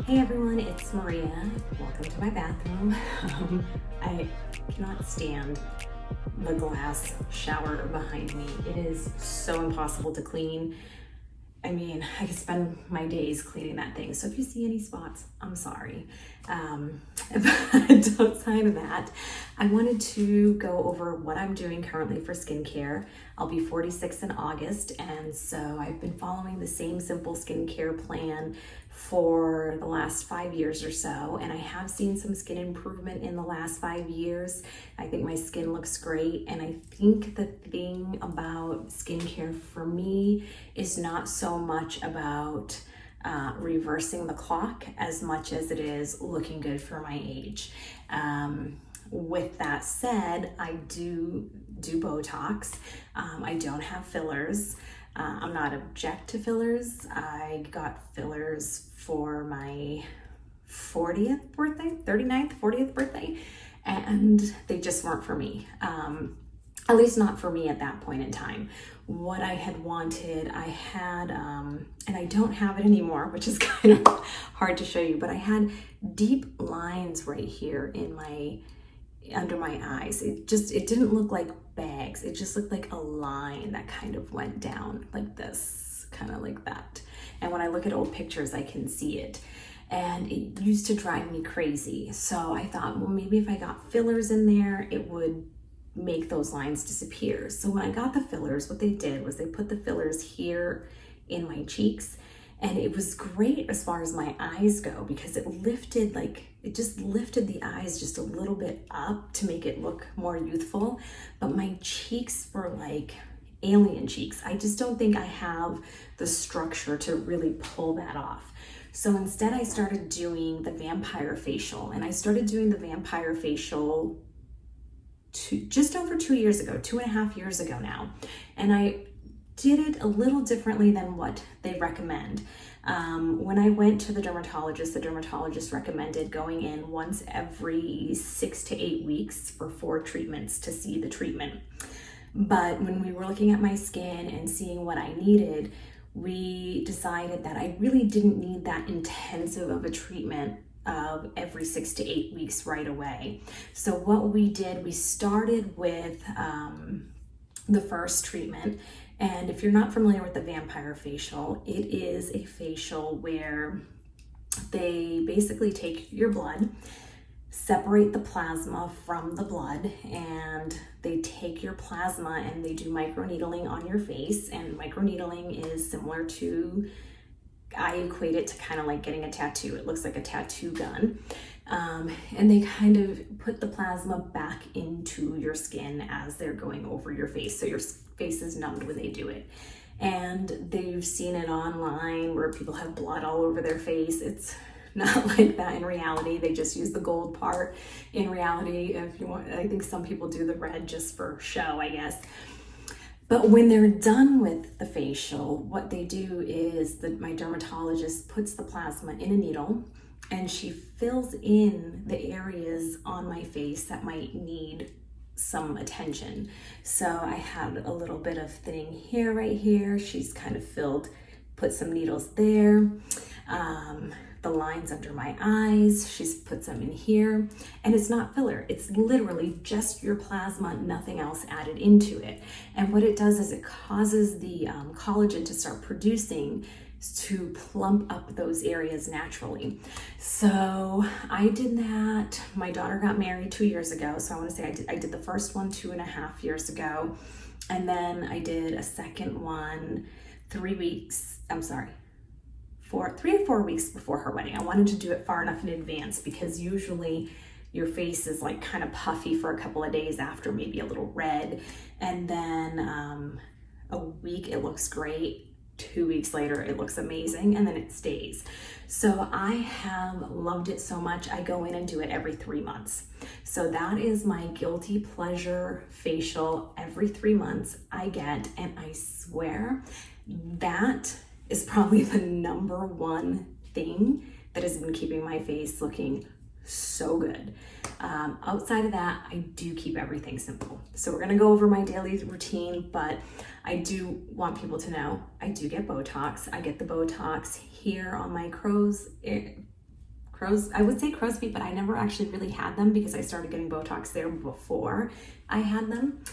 Hey everyone, it's Maria. Welcome to my bathroom. I cannot stand the glass shower behind me. It is so impossible to clean. I mean, I could spend my days cleaning that thing. So if you see any spots, I'm sorry. But outside of that, I wanted to go over what I'm doing currently for skincare. I'll be 46 in August, and so I've been following the same simple skincare plan for the last 5 years or so, and I have seen some skin improvement in the last 5 years. I think my skin looks great, and I think the thing about skincare for me is not so much about reversing the clock as much as it is looking good for my age. With that said, I do Botox. I don't have fillers. I'm not object to fillers. I got fillers for my 40th birthday, 39th, 40th birthday, and they just weren't for me. At least not for me at that point in time. What I had wanted, I had, and I don't have it anymore, which is kind of hard to show you, but I had deep lines right here in under my eyes. It didn't look like bags. It just looked like a line that kind of went down like this, kind of like that. And when I look at old pictures, I can see it. And it used to drive me crazy. So I thought, well, maybe if I got fillers in there, it would make those lines disappear. So when I got the fillers, what they did was they put the fillers here in my cheeks, and it was great as far as my eyes go because it just lifted the eyes just a little bit up to make it look more youthful. But my cheeks were like alien cheeks. I just don't think I have the structure to really pull that off. So instead I started doing the vampire facial, and I started doing the vampire facial just over 2 years ago, 2.5 years ago now. And I did it a little differently than what they recommend. When I went to the dermatologist recommended going in once every 6 to 8 weeks for 4 treatments to see the treatment. But when we were looking at my skin and seeing what I needed, we decided that I really didn't need that intensive of a treatment of every 6 to 8 weeks right away. So what we did, we started with the first treatment. And if you're not familiar with the vampire facial, it is a facial where they basically take your blood, separate the plasma from the blood, and they take your plasma and they do microneedling on your face. And microneedling is similar to, I equate it to kind of like getting a tattoo. It looks like a tattoo gun. And they kind of put the plasma back into your skin as they're going over your face. So your face is numbed when they do it. And they've seen it online where people have blood all over their face. It's not like that in reality. They just use the gold part. In reality, if you want, I think some people do the red just for show, I guess. But when they're done with the facial, what they do is my dermatologist puts the plasma in a needle and she fills in the areas on my face that might need some attention. So I had a little bit of thinning here, right here. She's kind of put some needles there. The lines under my eyes, she's put some in here, and it's not filler. It's literally just your plasma, nothing else added into it. And what it does is it causes the collagen to start producing to plump up those areas naturally. So I did that. My daughter got married 2 years ago. So I want to say I did the first one 2.5 years ago. And then I did a second one 3 or 4 weeks before her wedding. I wanted to do it far enough in advance because usually your face is like kind of puffy for a couple of days after, maybe a little red. And then a week it looks great. 2 weeks later, it looks amazing, and then it stays. So I have loved it so much. I go in and do it every 3 months. So that is my guilty pleasure facial every 3 months I get, and I swear that is probably the number one thing that has been keeping my face looking so good. Outside of that, I do keep everything simple. So we're gonna go over my daily routine, but I do want people to know I do get Botox. I get the Botox here on my crow's I would say crow's feet, but I never actually really had them because I started getting Botox there before I had them.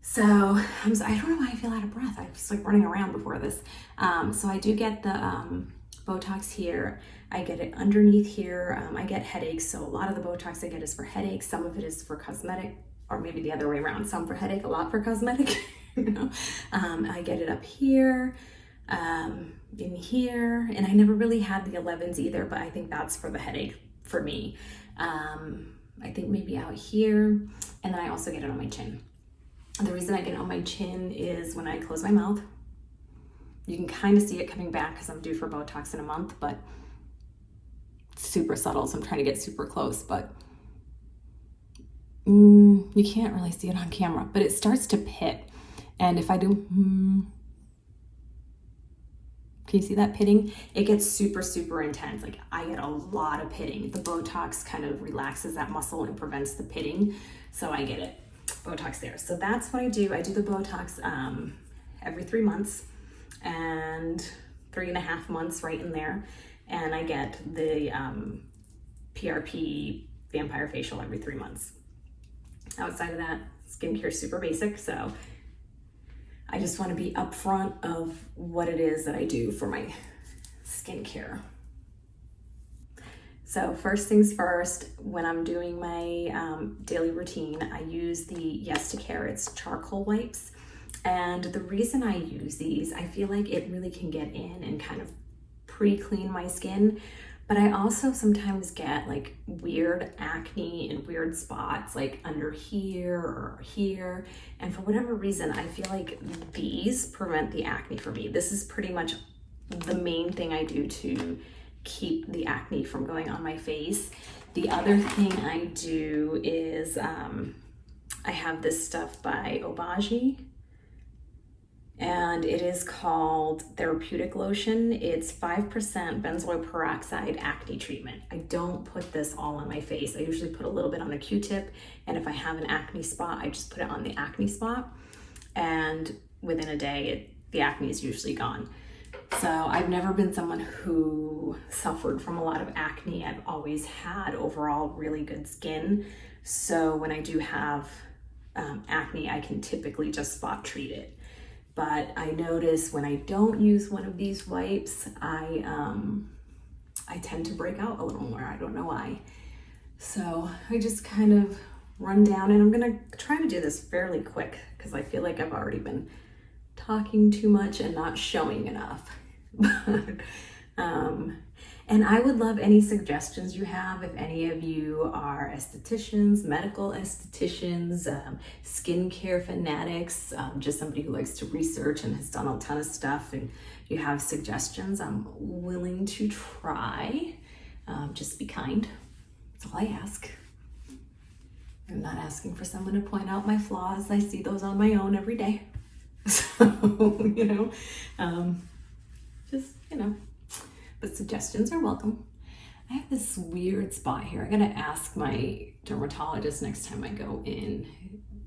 So I don't know why I feel out of breath. I was like running around before this. So I do get the Botox here. I get it underneath here. I get headaches. So a lot of the Botox I get is for headaches. Some of it is for cosmetic, or maybe the other way around. Some for headache, a lot for cosmetic. You know? I get it up here, in here, and I never really had the 11s either, but I think that's for the headache for me. I think maybe out here, and then I also get it on my chin. The reason I get it on my chin is when I close my mouth. You can kind of see it coming back because I'm due for Botox in a month, but it's super subtle, so I'm trying to get super close, but you can't really see it on camera, but it starts to pit. And if I do, can you see that pitting? It gets super, super intense. Like I get a lot of pitting. The Botox kind of relaxes that muscle and prevents the pitting. So I get it. Botox there. So that's what I do. I do the Botox every 3 months and 3.5 months right in there. And I get the PRP vampire facial every 3 months. Outside of that, skincare is super basic. So I just want to be upfront of what it is that I do for my skincare. So first things first, when I'm doing my daily routine, I use the Yes to Carrots charcoal wipes. And the reason I use these, I feel like it really can get in and kind of pre-clean my skin. But I also sometimes get like weird acne and weird spots like under here or here. And for whatever reason, I feel like these prevent the acne for me. This is pretty much the main thing I do to keep the acne from going on my face. The other thing I do is I have this stuff by Obagi, and it is called Therapeutic Lotion. It's 5% benzoyl peroxide acne treatment. I don't put this all on my face. I usually put a little bit on a Q-tip, and if I have an acne spot, I just put it on the acne spot, and within a day, the acne is usually gone. So I've never been someone who suffered from a lot of acne. I've always had overall really good skin. So when I do have acne, I can typically just spot treat it. But I notice when I don't use one of these wipes, I tend to break out a little more. I don't know why. So I just kind of run down, and I'm gonna try to do this fairly quick because I feel like I've already been talking too much and not showing enough. And I would love any suggestions you have. If any of you are estheticians, medical estheticians, skincare fanatics, just somebody who likes to research and has done a ton of stuff, and you have suggestions, I'm willing to try. Just be kind. That's all I ask. I'm not asking for someone to point out my flaws. I see those on my own every day. So, but suggestions are welcome. I have this weird spot here. I gotta ask my dermatologist next time I go in,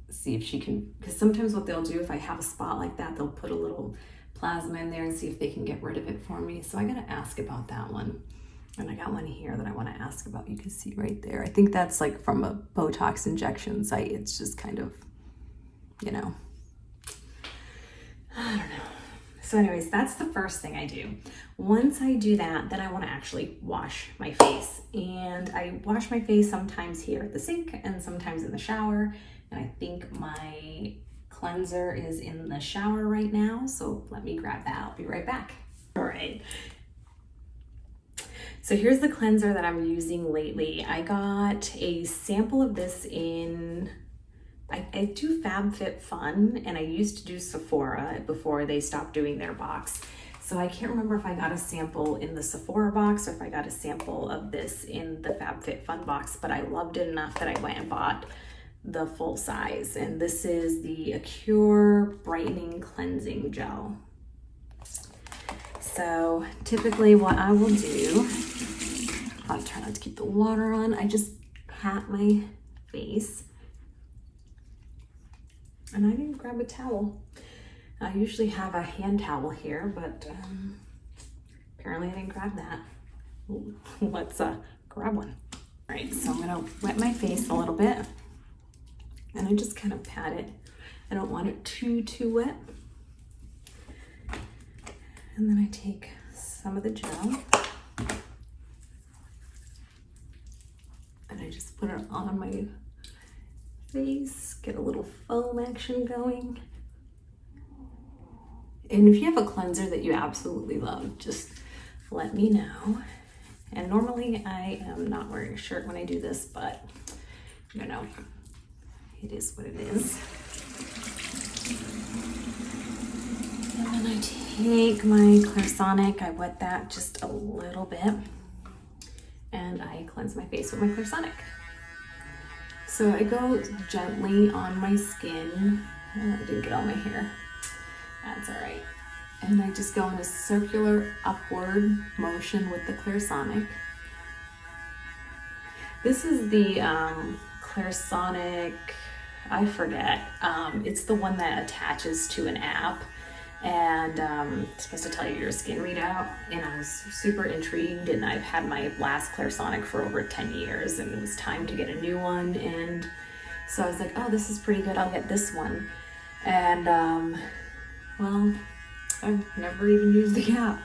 see if she can, because sometimes what they'll do, if I have a spot like that, they'll put a little plasma in there and see if they can get rid of it for me. So I gotta ask about that one. And I got one here that I wanna ask about. You can see right there. I think that's like from a Botox injection site. It's just kind of, I don't know. So anyways, that's the first thing I do. Once I do that, then I want to actually wash my face. And I wash my face sometimes here at the sink and sometimes in the shower. And I think my cleanser is in the shower right now. So let me grab that. I'll be right back. All right. So here's the cleanser that I'm using lately. I got a sample of this in... I do FabFitFun, and I used to do Sephora before they stopped doing their box. So I can't remember if I got a sample in the Sephora box or if I got a sample of this in the FabFitFun box, but I loved it enough that I went and bought the full size. And this is the Acure Brightening Cleansing Gel. So typically what I will do, I'll try not to keep the water on, I just pat my face. And I didn't grab a towel. I usually have a hand towel here, but apparently I didn't grab that. Let's grab one. All right, so I'm gonna wet my face a little bit and I just kind of pat it. I don't want it too wet. And then I take some of the gel and I just put it on my face, get a little foam action going. And if you have a cleanser that you absolutely love, just let me know. And normally I am not wearing a shirt when I do this, but you know, it is what it is. And then I take my Clarisonic, I wet that just a little bit, and I cleanse my face with my Clarisonic. So I go gently on my skin. Oh, I didn't get all my hair. That's all right. And I just go in a circular upward motion with the Clarisonic. This is the Clarisonic, I forget. It's the one that attaches to an app, and it's supposed to tell you your skin readout. And I was super intrigued, and I've had my last Clarisonic for over 10 years, and it was time to get a new one. And so I was like, oh, this is pretty good, I'll get this one. And well, I've never even used the app.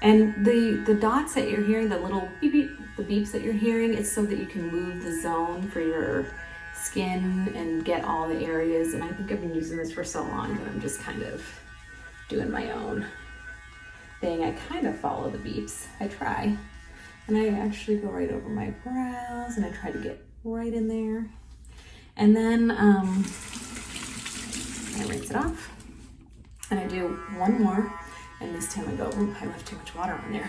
And the dots that you're hearing, the little beep beep, the beeps that you're hearing, it's so that you can move the zone for your skin and get all the areas. And I think I've been using this for so long that I'm just kind of doing my own thing. I kind of follow the beeps, I try. And I actually go right over my brows and I try to get right in there. And then I rinse it off. And I do one more, and this time I go, oh, I left too much water on there.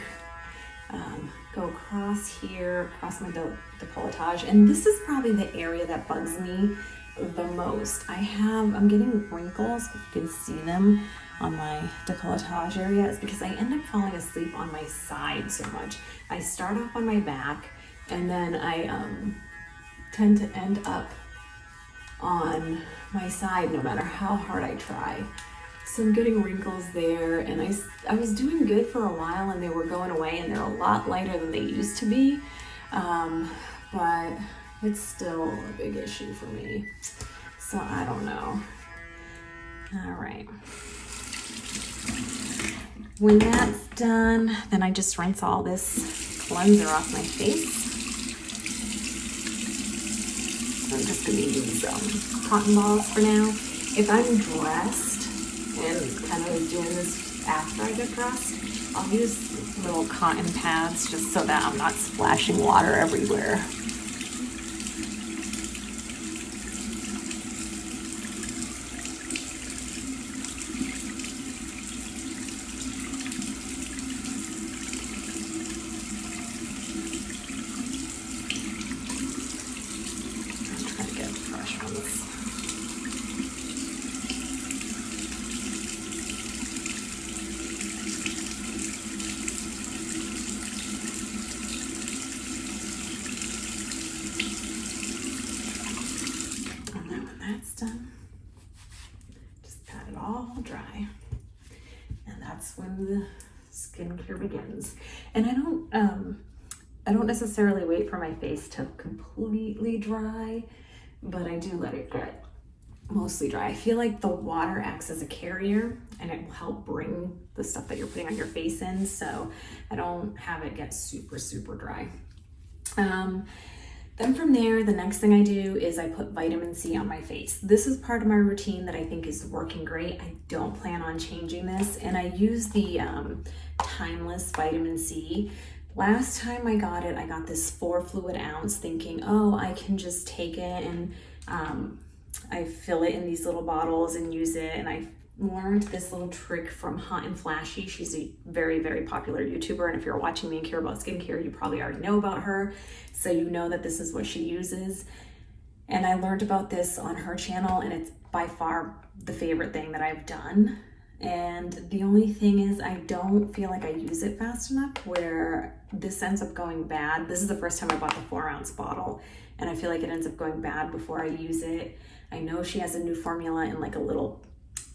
Go across here, across my décolletage, and this is probably the area that bugs me the most. I'm getting wrinkles, if you can see them on my décolletage area. It's because I end up falling asleep on my side so much. I start off on my back, and then I tend to end up on my side no matter how hard I try. So I'm getting wrinkles there, and I was doing good for a while and they were going away, and they're a lot lighter than they used to be, but it's still a big issue for me. So I don't know. All right. When that's done, then I just rinse all this cleanser off my face. I'm just gonna use cotton balls for now. If I'm dressed and kind of doing this after I get dressed, I'll use little cotton pads just so that I'm not splashing water everywhere. I'm trying to get fresh ones. Done, just pat it all dry, and that's when the skincare begins. And I don't necessarily wait for my face to completely dry, but I do let it get mostly dry. I feel like the water acts as a carrier and it will help bring the stuff that you're putting on your face in, so I don't have it get super dry. Then from there, the next thing I do is I put vitamin C on my face. This is part of my routine that I think is working great. I don't plan on changing this, and I use the Timeless vitamin C. Last time I got it, I got this 4 fluid ounce thinking, oh, I can just take it and I fill it in these little bottles and use it. And I learned this little trick from Hot and Flashy. She's a very popular YouTuber, and if you're watching me and care about skincare, you probably already know about her, so you know that this is what she uses. And I learned about this on her channel, and it's by far the favorite thing that I've done. And the only thing is, I don't feel like I use it fast enough where this ends up going bad. This is the first time I bought the 4 ounce bottle, and I feel like it ends up going bad before I use it. I know she has a new formula in like a little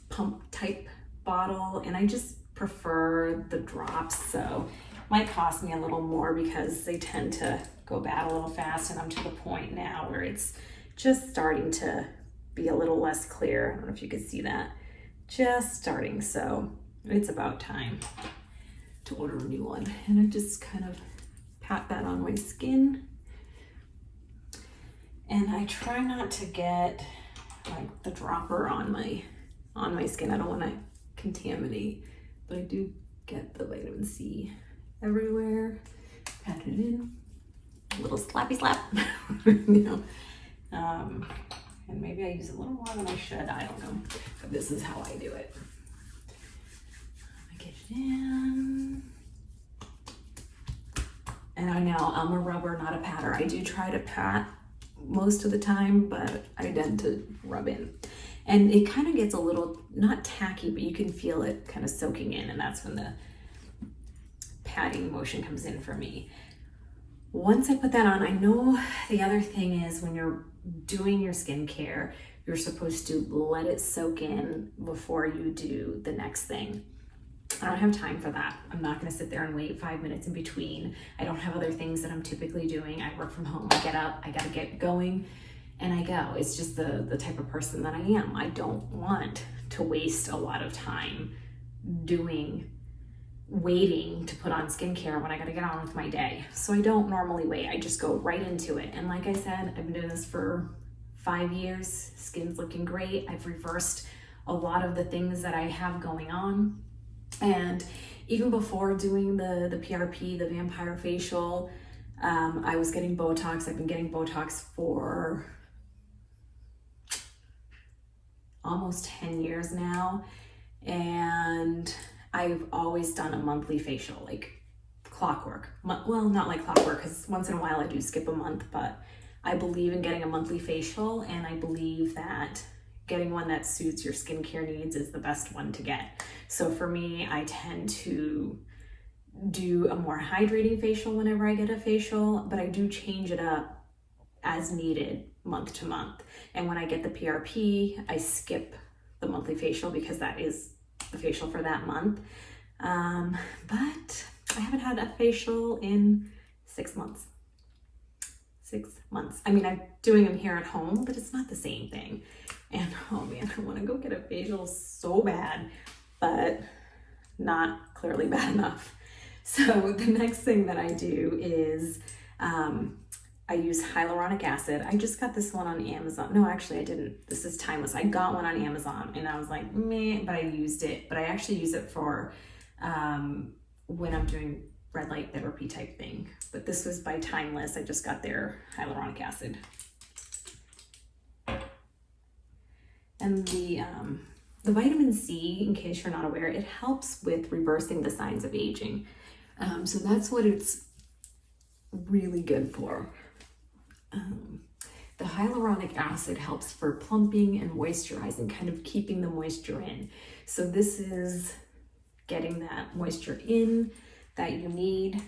pump type bottle, and I just prefer the drops. So Might cost me a little more because they tend to go bad a little fast, and I'm to the point now where it's just starting to be a little less clear. I don't know if you could see that. Just starting, so it's about time to order a new one. And I just kind of pat that on my skin. And I try not to get like the dropper on my skin. I don't want to contaminate, but I do get the vitamin C everywhere. Pat it in, a little slappy slap, you know. And maybe I use a little more than I should, I don't know. But this is how I do it. I get it in. And I know I'm a rubber, not a patter. I do try to pat most of the time, but I tend to rub in. And it kind of gets a little, not tacky, but you can feel it kind of soaking in, and that's when the patting motion comes in for me. Once I put that on, I know the other thing is when you're doing your skincare, you're supposed to let it soak in before you do the next thing. I don't have time for that. I'm not going to sit there and wait 5 minutes in between. I don't have other things that I'm typically doing. I work from home. I get up, I got to get going, and I go. It's just the type of person that I am. I don't want to waste a lot of time waiting to put on skincare when I got to get on with my day. So I don't normally wait. I just go right into it. And like I said, I've been doing this for 5 years. Skin's looking great. I've reversed a lot of the things that I have going on. And even before doing the PRP, the vampire facial, I was getting Botox. I've been getting Botox for almost 10 years now. And I've always done a monthly facial, like clockwork. Well, not like clockwork, because once in a while I do skip a month, but I believe in getting a monthly facial, and I believe that getting one that suits your skincare needs is the best one to get. So for me, I tend to do a more hydrating facial whenever I get a facial, but I do change it up as needed month to month. And when I get the PRP, I skip the monthly facial because that is the facial for that month. But I haven't had a facial in 6 months. 6 months. I mean, I'm doing them here at home, but it's not the same thing. And oh man, I want to go get a facial so bad, but not clearly bad enough. So the next thing that I do is I use hyaluronic acid. I just got this one on Amazon. No, actually I didn't. This is Timeless. I got one on Amazon and I was like, meh, but I used it. But I actually use it for when I'm doing red light therapy type thing. But this was by Timeless. I just got their hyaluronic acid. And the vitamin C, in case you're not aware, it helps with reversing the signs of aging. So that's what it's really good for. The hyaluronic acid helps for plumping and moisturizing, kind of keeping the moisture in. So this is getting that moisture in that you need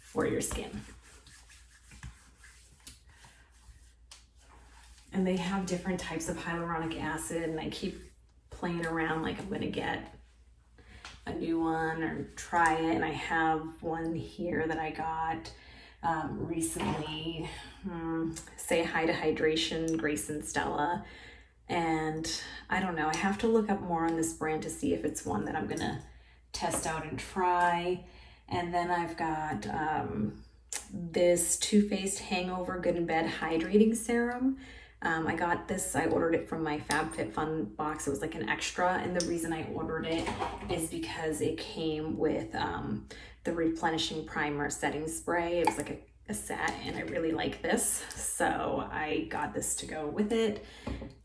for your skin. And they have different types of hyaluronic acid, and I keep playing around like I'm gonna get a new one or try it. And I have one here that I got recently. Say hi to Hydration, Grace and Stella. And I don't know, I have to look up more on this brand to see if it's one that I'm gonna test out and try. And then I've got this Too Faced Hangover Good in Bed Hydrating Serum. I got this, I ordered it from my FabFitFun box. It was like an extra, and the reason I ordered it is because it came with the replenishing primer setting spray. It was like a set, and I really like this, so I got this to go with it.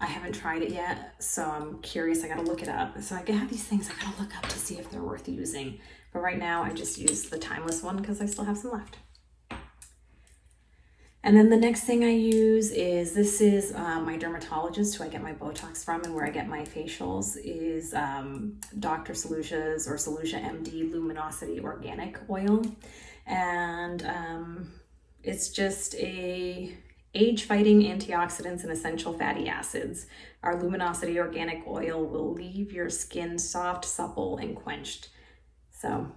I haven't tried it yet, so I'm curious. I gotta look it up. So I have these things I gotta look up to see if they're worth using. But right now I just use the Timeless one because I still have some left. And then the next thing I use is, this is my dermatologist who I get my Botox from, and where I get my facials is Dr. Soluja's or Soluja MD Luminosity Organic Oil. And it's just a age-fighting antioxidants and essential fatty acids. Our Luminosity Organic Oil will leave your skin soft, supple, and quenched. So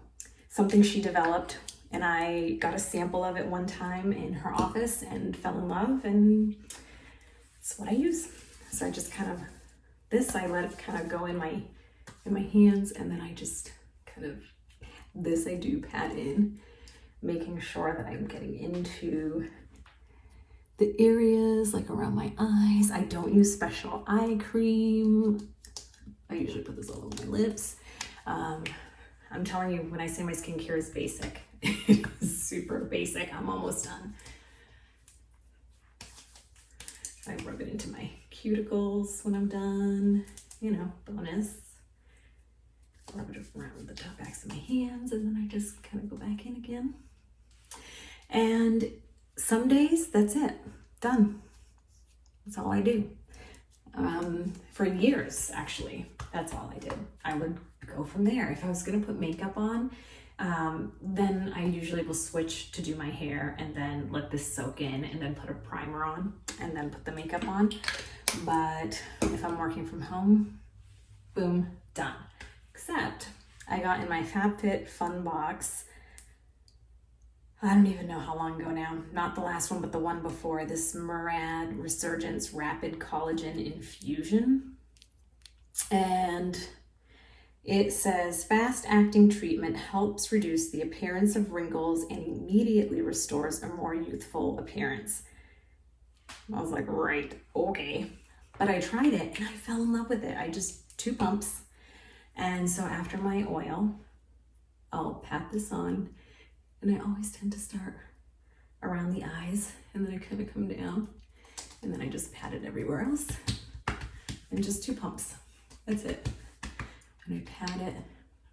something she developed, and I got a sample of it one time in her office and fell in love, and it's what I use. So I just kind of, I let it kind of go in my hands, and then I just kind of, I do pat in, making sure that I'm getting into the areas like around my eyes. I don't use special eye cream. I usually put this all over my lips. I'm telling you, when I say my skincare is basic, it is super basic. I'm almost done. I rub it into my cuticles when I'm done, bonus. Rub it around the top backs of my hands, and then I just kind of go back in again. And some days, that's it. Done. That's all I do. For years, actually, that's all I did. I would go from there. If I was going to put makeup on, then I usually will switch to do my hair and then let this soak in and then put a primer on and then put the makeup on. But if I'm working from home, boom, done. Except I got in my FabFit Fun Box, I don't even know how long ago now, not the last one, but the one before, this Murad Resurgence Rapid Collagen Infusion. And it says, fast acting treatment helps reduce the appearance of wrinkles and immediately restores a more youthful appearance. I was like, right, okay. But I tried it and I fell in love with it. I just 2 pumps. And so after my oil, I'll pat this on, and I always tend to start around the eyes, and then I kind of come down, and then I just pat it everywhere else, and just 2 pumps. That's it. And I pat it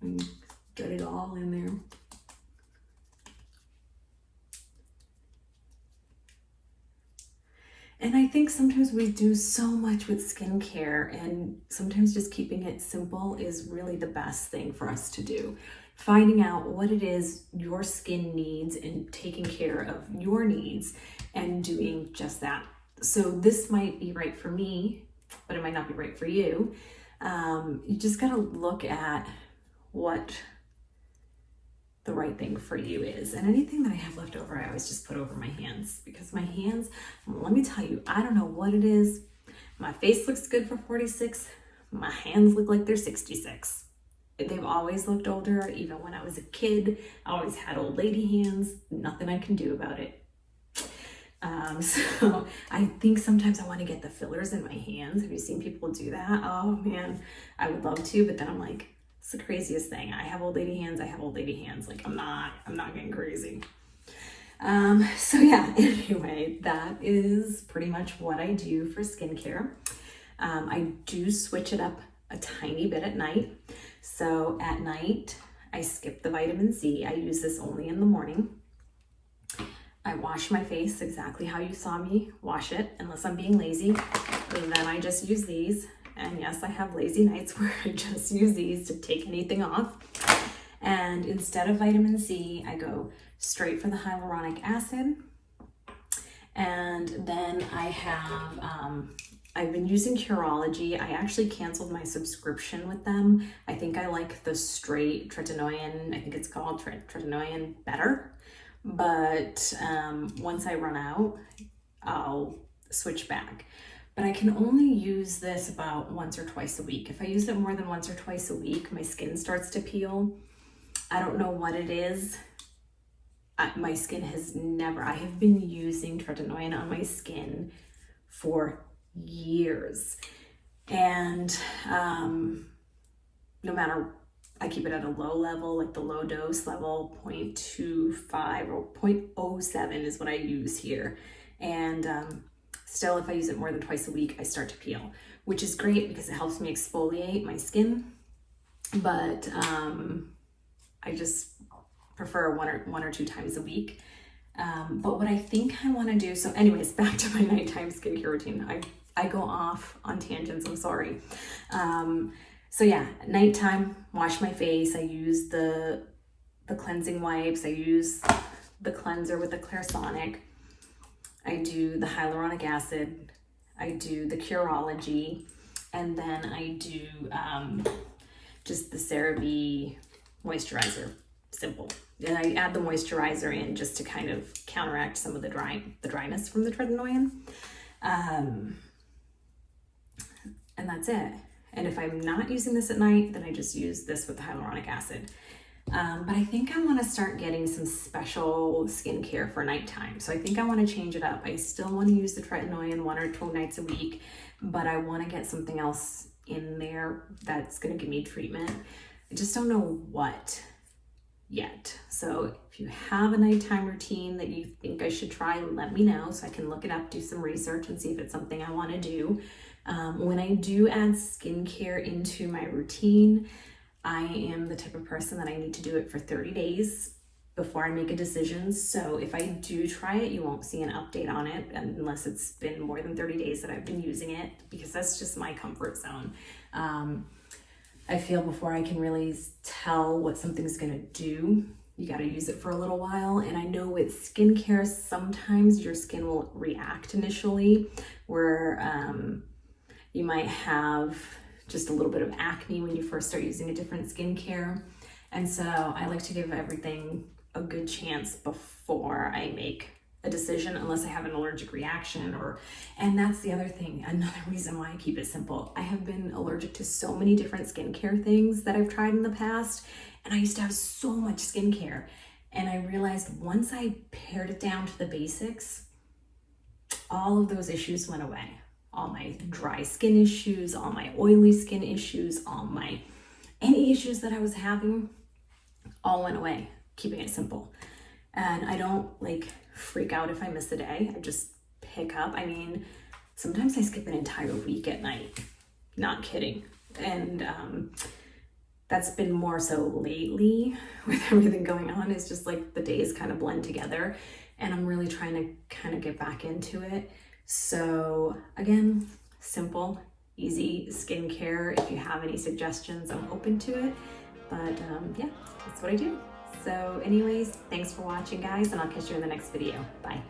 and get it all in there. And I think sometimes we do so much with skincare, and sometimes just keeping it simple is really the best thing for us to do. Finding out what it is your skin needs and taking care of your needs and doing just that. So this might be right for me, but it might not be right for you. You just gotta look at what the right thing for you is. And anything that I have left over, I always just put over my hands, because my hands, let me tell you, I don't know what it is. My face looks good for 46. My hands look like they're 66. They've always looked older. Even when I was a kid, I always had old lady hands. Nothing I can do about it. So I think sometimes I want to get the fillers in my hands. Have you seen people do that? Oh man, I would love to, but then I'm like, it's the craziest thing. I have old lady hands. Like I'm not getting crazy. So yeah, anyway, that is pretty much what I do for skincare. I do switch it up a tiny bit at night. So at night, I skip the vitamin C. I use this only in the morning. I wash my face exactly how you saw me wash it, unless I'm being lazy. And then I just use these. And yes, I have lazy nights where I just use these to take anything off. And instead of vitamin C, I go straight for the hyaluronic acid. And then I have, I've been using Curology. I actually canceled my subscription with them. I think I like the straight tretinoin, I think it's called tretinoin better. But once I run out, I'll switch back. But I can only use this about once or twice a week. If I use it more than once or twice a week, my skin starts to peel. I don't know what it is. My skin has never, I have been using tretinoin on my skin for years. And no matter, I keep it at a low level, like the low dose level, 0.25 or 0.07 is what I use here. And still, if I use it more than twice a week, I start to peel, which is great because it helps me exfoliate my skin. But I just prefer one or two times a week. But what I think I want to do, so anyways, back to my nighttime skincare routine. I go off on tangents, I'm sorry. So yeah, at nighttime, wash my face. I use the cleansing wipes. I use the cleanser with the Clarisonic. I do the hyaluronic acid. I do the Curology. And then I do just the CeraVe moisturizer, simple. And I add the moisturizer in just to kind of counteract some of the dryness from the tretinoin. And that's it. And if I'm not using this at night, then I just use this with hyaluronic acid. But I think I want to start getting some special skincare for nighttime. So I think I want to change it up. I still want to use the tretinoin 1 or 2 nights a week, but I want to get something else in there that's going to give me treatment. I just don't know what yet. So if you have a nighttime routine that you think I should try, let me know so I can look it up, do some research, and see if it's something I want to do. When I do add skincare into my routine, I am the type of person that I need to do it for 30 days before I make a decision. So if I do try it, you won't see an update on it unless it's been more than 30 days that I've been using it, because that's just my comfort zone. I feel before I can really tell what something's gonna do, you gotta use it for a little while. And I know with skincare, sometimes your skin will react initially, where you might have just a little bit of acne when you first start using a different skincare. And so I like to give everything a good chance before I make a decision, unless I have an allergic reaction and that's the other thing, another reason why I keep it simple. I have been allergic to so many different skincare things that I've tried in the past, and I used to have so much skincare. And I realized once I pared it down to the basics, all of those issues went away. All my dry skin issues, all my oily skin issues, any issues that I was having, all went away, keeping it simple. And I don't freak out if I miss a day. I just pick up. I mean, sometimes I skip an entire week at night, not kidding. And that's been more so lately with everything going on. It's just like the days kind of blend together, and I'm really trying to kind of get back into it. So again, simple, easy skincare. If you have any suggestions, I'm open to it. But yeah, that's what I do. So anyways, thanks for watching, guys, and I'll catch you in the next video. Bye.